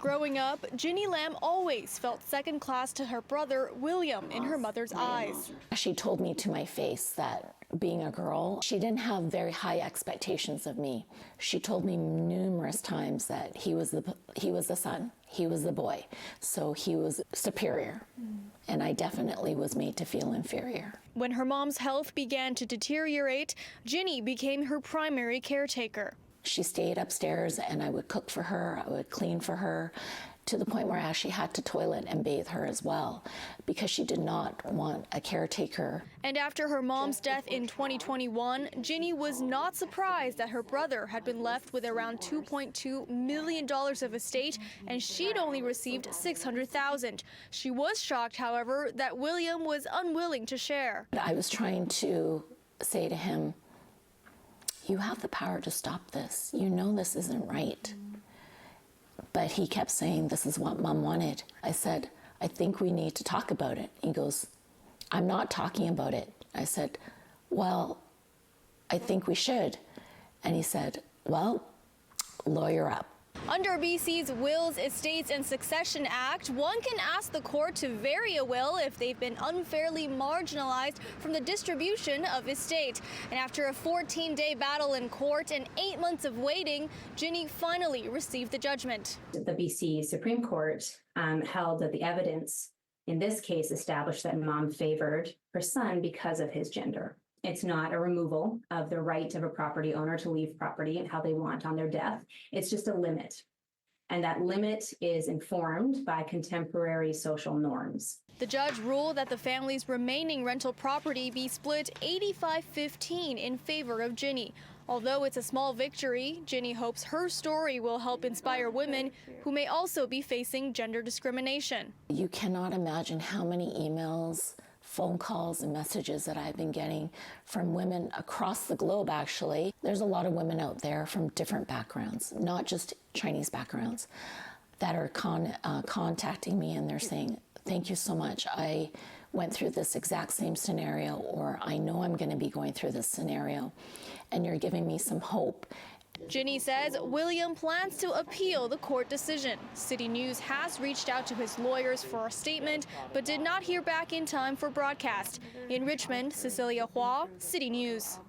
Growing up, Ginny Lam always felt second class to her brother, William, in her mother's eyes. She told me to my face that being a girl, she didn't have very high expectations of me. She told me numerous times that he was the son, he was the boy, so he was superior. And I definitely was made to feel inferior. When her mom's health began to deteriorate, Ginny became her primary caretaker. She stayed upstairs and I would cook for her, I would clean for her, to the point where I actually had to toilet and bathe her as well, because she did not want a caretaker. And after her mom's death in 2021, Ginny was not surprised that her brother had been left with around $2.2 million of estate, and she'd only received $600,000. She was shocked, however, that William was unwilling to share. I was trying to say to him, you have the power to stop this. You know this isn't right. But he kept saying, this is what Mom wanted. I said, I think we need to talk about it. He goes, I'm not talking about it. I said, well, I think we should. And he said, well, lawyer up. Under BC's Wills, Estates and Succession Act, one can ask the court to vary a will if they've been unfairly marginalized from the distribution of estate. And after a 14-day battle in court and 8 months of waiting, Ginny finally received the judgment. The BC Supreme Court held that the evidence in this case established that Mom favored her son because of his gender. It's not a removal of the right of a property owner to leave property and how they want on their death. It's just a limit. And that limit is informed by contemporary social norms. The judge ruled that the family's remaining rental property be split 85-15 in favor of Ginny. Although it's a small victory, Ginny hopes her story will help inspire women who may also be facing gender discrimination. You cannot imagine how many emails, phone calls and messages that I've been getting from women across the globe, actually. There's a lot of women out there from different backgrounds, not just Chinese backgrounds, that are contacting me and they're saying, thank you so much. I went through this exact same scenario, or I know I'm going to be going through this scenario, and you're giving me some hope. Ginny says William plans to appeal the court decision. City News has reached out to his lawyers for a statement, but did not hear back in time for broadcast. In Richmond, Cecilia Hua, City News.